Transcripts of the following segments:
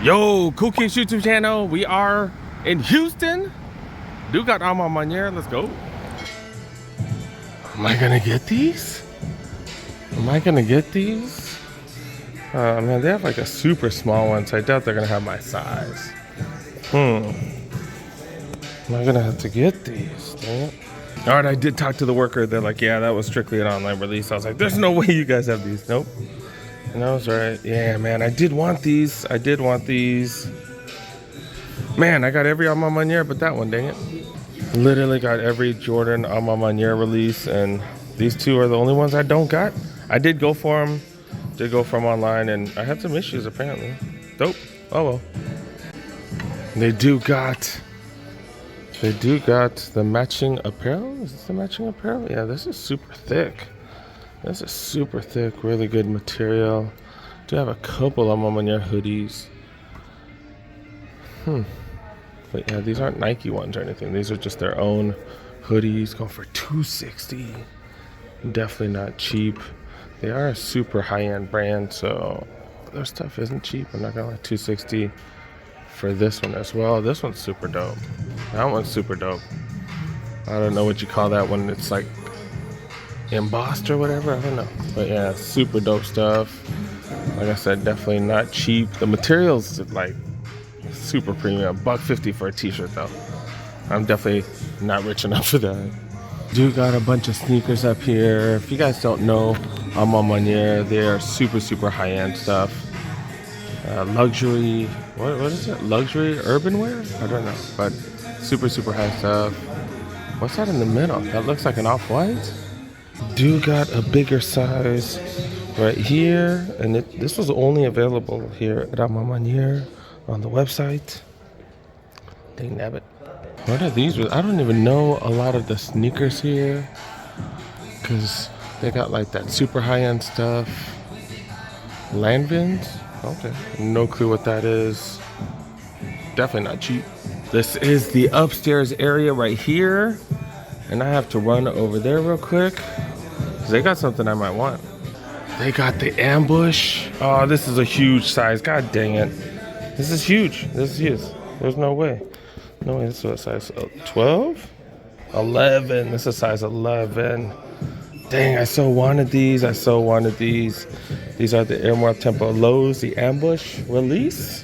Yo, Cool Kings YouTube channel. We are in Houston. Do got A Ma Maniére. Let's go. Am I gonna get these? Man, they have like a super small one, so I doubt they're gonna have my size. Am I gonna have to get these? Dang it. All right, I did talk to the worker. They're like, yeah, that was strictly an online release. I was like, there's no way you guys have these. Nope. And I was right. Yeah, man, I did want these. Man, I got every A Ma Maniére but that one, dang it. Literally got every Jordan A Ma Maniére release, and these two are the only ones I don't got. I did go for them. Did go from online, and I had some issues apparently. Dope. Oh well. They do got the matching apparel. Is this the matching apparel? Yeah, this is super thick. Really good material. Do have a couple of A Ma Maniére hoodies. But yeah, these aren't Nike ones or anything. These are just their own hoodies, going for $260. Definitely not cheap. They are a super high-end brand, so their stuff isn't cheap. I'm not gonna lie, $260 for this one as well. This one's super dope. That one's super dope. I don't know what you call that when it's like embossed or whatever. I don't know. But yeah, super dope stuff. Like I said, definitely not cheap. The material's like super premium. $150 for a t-shirt though. I'm definitely not rich enough for that. Do got a bunch of sneakers up here. If you guys don't know A Ma Maniére, they are super high-end stuff. Luxury, what is it? Luxury urban wear? I don't know, but super high stuff. What's that in the middle? That looks like an off-white. Do got a bigger size right here, and this was only available here at A Ma Maniére on the website. Dang nabbit. What are these? I don't even know a lot of the sneakers here, because they got like that super high-end stuff. Landvins? Okay, no clue what that is. Definitely not cheap. This is the upstairs area right here, and I have to run over there real quick because they got something I might want. They got the ambush. Oh, this is a huge size. God dang it. This is huge. There's no way. No way. This is a size 12? 11. This is size 11. Dang, I so wanted these. These are the Air More Tempo Lows, the ambush release.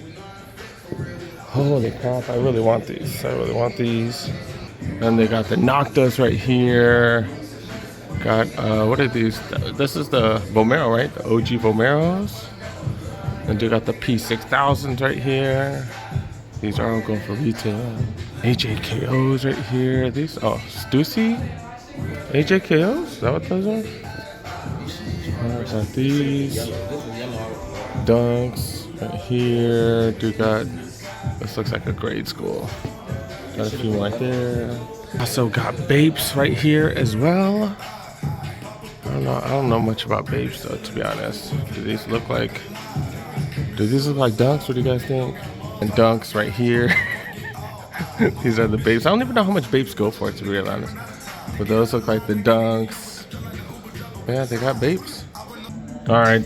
Holy crap, I really want these. And they got the Noctas right here. Got, what are these? This is the Vomero, right? The OG Vomeros. And they got the P6000s right here. These are all going for retail. AJKOs right here. These, oh, Stussy? AJKOs? Is that what those are? Got these. Dunks right here. Do got, this looks like a grade school. Got a few right there. Also got Bapes right here as well. I don't know much about Bapes though, to be honest. Do these look like Dunks? What do you guys think? And Dunks right here. These are the Bapes. I don't even know how much Bapes go for, to be real honest. But those look like the Dunks. Yeah, they got Bapes. All right,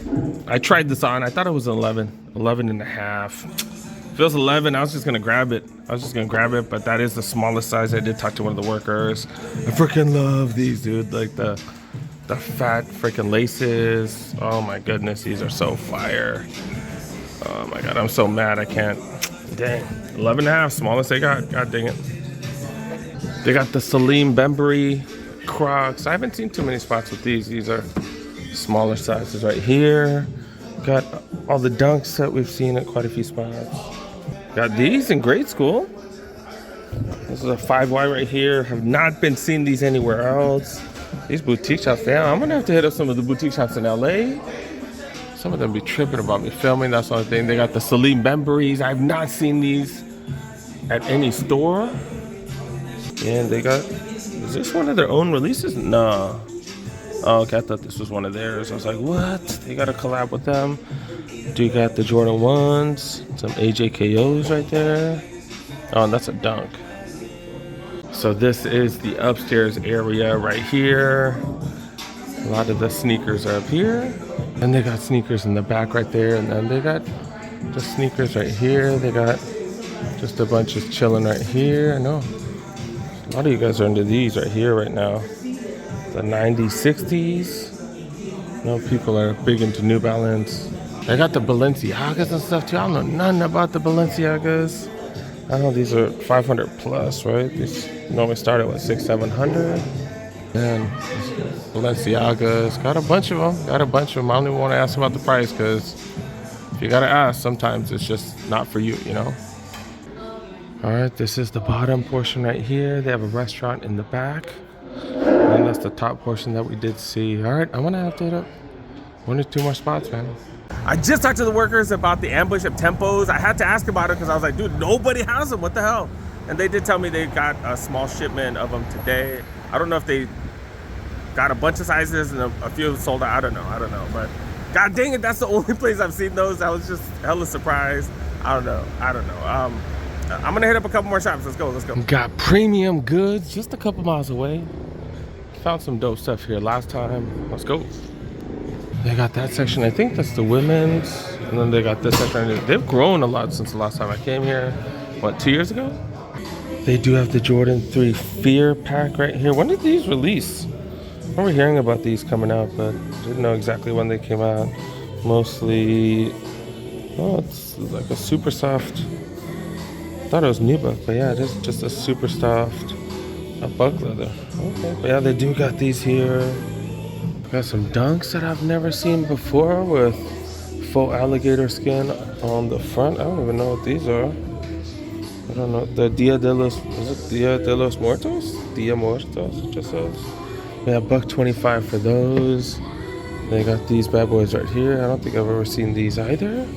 I tried this on. I thought it was 11 and a half. If it was 11, I was just gonna grab it. But that is the smallest size. I did talk to one of the workers. I freaking love these, dude. Like the fat freaking laces. Oh my goodness, these are so fire. Oh my God, I'm so mad I can't. Dang, 11 and a half, smallest they got. God dang it. They got the Salim Bembury Crocs. I haven't seen too many spots with these. These are smaller sizes right here. Got all the Dunks that we've seen at quite a few spots. Got these in grade school. This is a 5Y right here. Have not been seeing these anywhere else. These boutique shops, damn, I'm gonna have to hit up some of the boutique shops in LA. Some of them be tripping about me filming, that's the only thing. They got the Salim Bemburys. I've not seen these at any store. And they got, is this one of their own releases? No. Oh, okay, I thought this was one of theirs. I was like, what? They got a collab with them. Do you got the Jordan 1s? Some AJKOs right there. Oh, and that's a Dunk. So this is the upstairs area right here. A lot of the sneakers are up here. And they got sneakers in the back right there. And then they got Just sneakers right here. They got just a bunch of chilling right here. I know a lot of you guys are into these right here right now. The 90s, 60s. I know people are big into New Balance. They got the Balenciagas and stuff too. I don't know nothing about the Balenciagas. I know these are 500 plus, right? These normally start at what, 600, 700. And Balenciagas, got a bunch of them. Got a bunch of them. I don't even want to ask about the price because if you gotta ask, sometimes it's just not for you, you know. All right, this is the bottom portion right here. They have a restaurant in the back. And that's the top portion that we did see. All right, I'm gonna update up 1 or 2 more spots, man. I just talked to the workers about the ambush of tempos. I had to ask about it because I was like, dude, nobody has them. What the hell? And they did tell me they got a small shipment of them today. I don't know if they got a bunch of sizes and a few sold out. I don't know. But god dang it, that's the only place I've seen those. I was just hella surprised. I don't know. I'm gonna hit up a couple more shops. Let's go. Got premium goods just a couple miles away. Found some dope stuff here last time. Let's go. They got that section. I think that's the women's. And then they got this section. They've grown a lot since the last time I came here. What, 2 years ago? They do have the Jordan 3 Fear pack right here. When did these release? I remember hearing about these coming out, but didn't know exactly when they came out. Mostly, oh, it's like a super soft. I thought it was nubuck, but yeah, it is just a super soft buck leather. Okay, but yeah, they do got these here. Got some dunks that I've never seen before with faux alligator skin on the front. I don't even know what these are. I don't know. The Dia de los, is it Dia de los Muertos? Dia Muertos, it just says. Yeah, $1.25 for those. They got these bad boys right here. I don't think I've ever seen these either.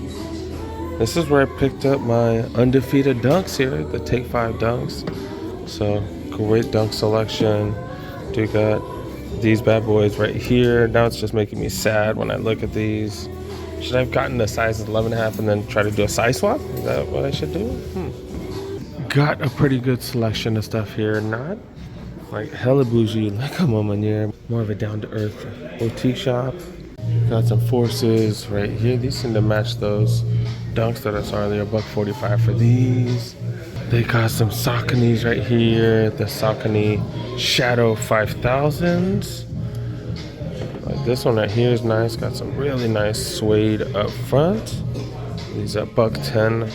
This is where I picked up my undefeated dunks here, the Take 5 dunks. So, great dunk selection. Do got these bad boys right here. Now it's just making me sad when I look at these. Should I have gotten the size 11.5 and then try to do a size swap? Is that what I should do? Got a pretty good selection of stuff here. Not like hella bougie like a Ma Maniere. More of a down-to-earth boutique shop. Got some Forces right here. These seem to match those dunks that I saw earlier. $1.45 for these. They got some Sauconys right here. The Saucony Shadow 5000s. Like this one right here is nice. Got some really nice suede up front. These are $1.10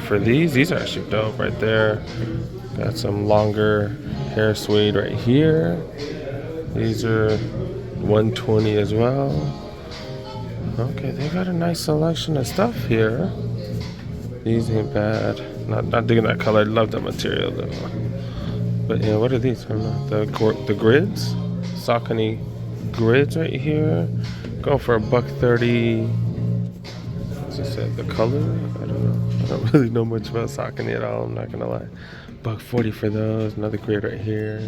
for these. These are actually dope right there. Got some longer hair suede right here. These are $1.20 as well. Okay, they got a nice selection of stuff here. These ain't bad. Not digging that color. I love that material though. But yeah, what are these? I don't know. The grids, Saucony grids right here. Going for $1.30. As I said, the color. I don't know. I don't really know much about Saucony at all. I'm not gonna lie. $1.40 for those. Another grid right here.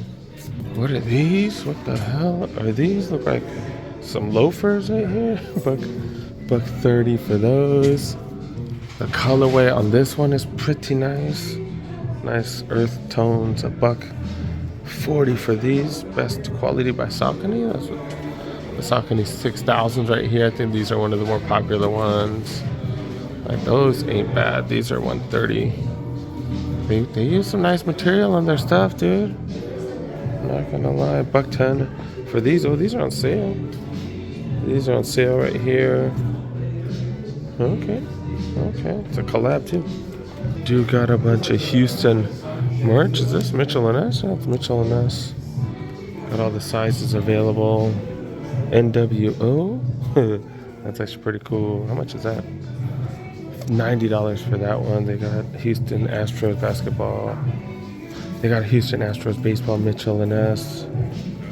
What are these? What the hell are these? Look like some loafers right here. $1.30 for those. The colorway on this one is pretty nice. Nice earth tones. $1.40 for these. Best quality by Saucony. That's what the Saucony 6000s right here. I think these are one of the more popular ones. Like those ain't bad. These are $1.30. They use some nice material on their stuff, dude. I'm not gonna lie. $1.10 for these. Oh, these are on sale. These are on sale right here. Okay. It's a collab too. Do got a bunch of Houston merch. Is this Mitchell and S? Yeah, it's Mitchell and S. Got all the sizes available. NWO. That's actually pretty cool. How much is that? $90 for that one. They got Houston Astros basketball. They got Houston Astros baseball, Mitchell and S.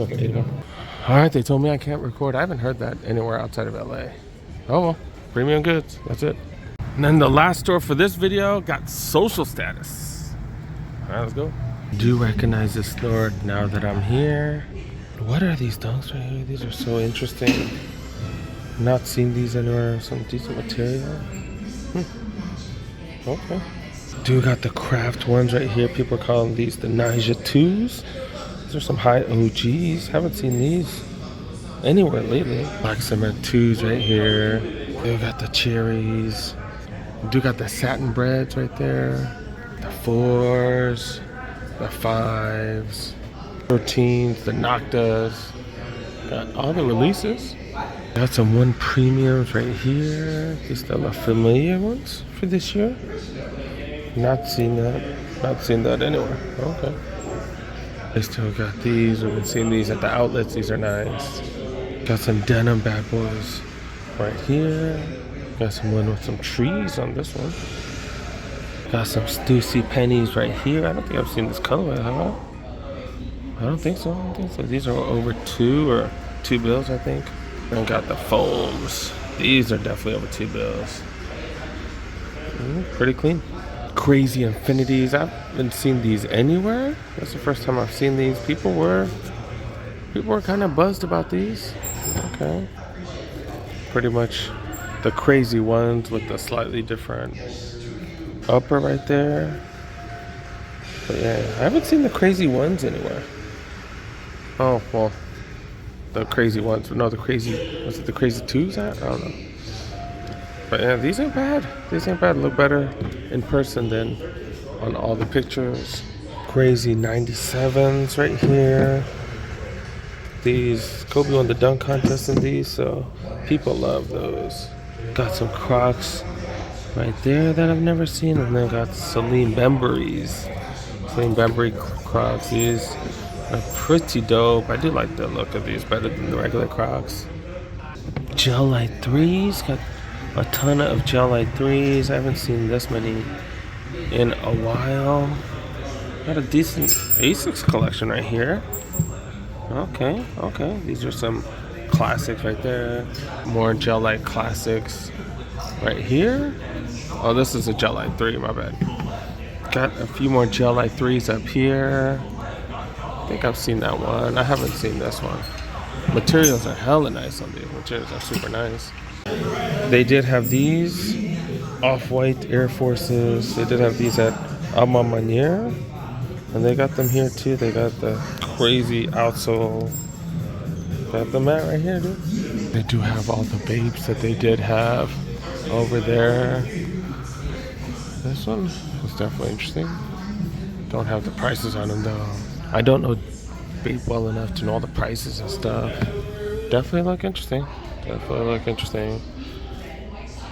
Okay, there you go. All right, they told me I can't record. I haven't heard that anywhere outside of LA. Oh well, premium goods. That's it. And then the last store for this video got social status. All right, let's go. Do recognize this store now that I'm here. What are these dunks right here? These are so interesting. Not seen these anywhere. Some decent material. Okay. Do got the craft ones right here. People are calling these the Naija 2s. These are some high OGs. Haven't seen these anywhere lately. Black Cement 2s right here. We got the cherries. You do got the satin breads right there. The 4s, the 5s, 13s, the Noctas. Got all the releases. Got some 1 premiums right here. These are the familiar ones for this year. Not seen that. Not seen that anywhere. Okay. I still got these. We've been seeing these at the outlets. These are nice. Got some denim bad boys right here. Got some one with some trees on this one. Got some Stussy pennies right here. I don't think I've seen this colorway, have I? I don't think so. I don't think so. These are over 2 bills, I think. And got the foams. These are definitely over 2 bills. Pretty clean. Crazy infinities. I haven't seen these anywhere. That's the first time I've seen these. People were kind of buzzed about these. Okay. Pretty much the crazy ones with the slightly different upper right there. But yeah, I haven't seen the crazy ones anywhere. Oh, well, the crazy ones. No, the crazy, was it the crazy 2s at? I don't know. But yeah, these ain't bad. These ain't bad. Look better in person than on all the pictures. Crazy 97s right here. These, Kobe won the dunk contest in these, so people love those. Got some Crocs right there that I've never seen, and then got Celine Bembury's. Celine Bembury Crocs. These are pretty dope. I do like the look of these better than the regular Crocs. Gel Light 3s. Got a ton of Gel Light 3s. I haven't seen this many in a while. Got a decent Asics collection right here. Okay. These are some classics right there. More Gel Light classics right here. Oh, this is a Gel Light 3, my bad. Got a few more Gel Light 3s up here. I think I've seen that one. I haven't seen this one. Materials are hella nice on these. Materials are super nice. They did have these off-white Air Forces. They did have these at A Ma Maniere. And they got them here too. They got the crazy outsole. Got the mat right here, dude. They do have all the babes that they did have over there. This one is definitely interesting. Don't have the prices on them though. I don't know babe well enough to know all the prices and stuff. Definitely look interesting.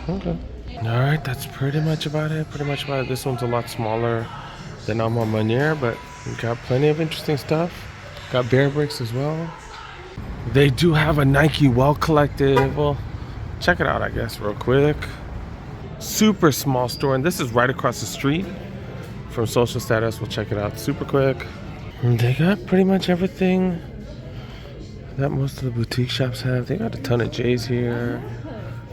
Okay. Alright, that's pretty much about it. This one's a lot smaller than A Ma Maniere, but we got plenty of interesting stuff. Got Bear Bricks as well. They do have a Nike Well Collective. Well, check it out, I guess, real quick. Super small store, and this is right across the street from Social Status. We'll check it out super quick. And they got pretty much everything that most of the boutique shops have. They got a ton of J's here.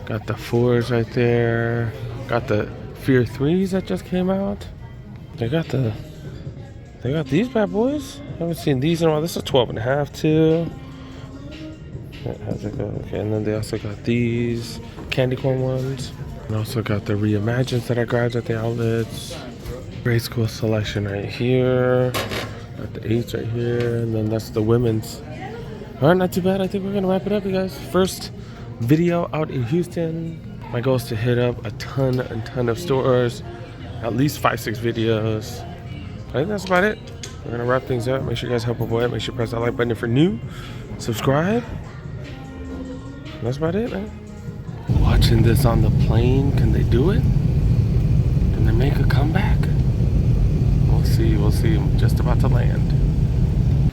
Got the 4s right there. Got the Fear 3s that just came out. They got these bad boys. I haven't seen these in a while. This is 12.5 too. How's it go? Okay, and then they also got these candy corn ones. And also got the Reimagines that I grabbed at the outlets. Grade school selection right here. Got the 8s right here. And then that's the women's. Alright, not too bad. I think we're gonna wrap it up, you guys. First video out in Houston. My goal is to hit up a ton of stores. At least 5-6 videos. I think that's about it. We're gonna wrap things up. Make sure you guys help a boy out. Make sure you press that like button if you're new. Subscribe. That's about it, man. Watching this on the plane. Can they do it? Can they make a comeback? We'll see. I'm just about to land.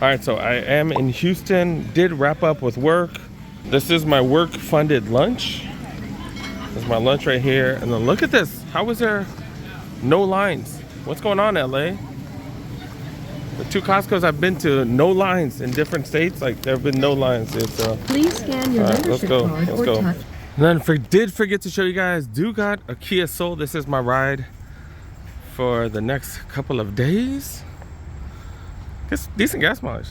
Alright, so I am in Houston. Did wrap up with work. This is my work funded lunch. There's my lunch right here. And then look at this. How is there no lines? What's going on, LA? The 2 Costco's I've been to, no lines in different states. Like, there have been no lines. It's please scan your membership card or touch. And then did forget to show you guys, do got a Kia Soul. This is my ride for the next couple of days. It's decent gas mileage.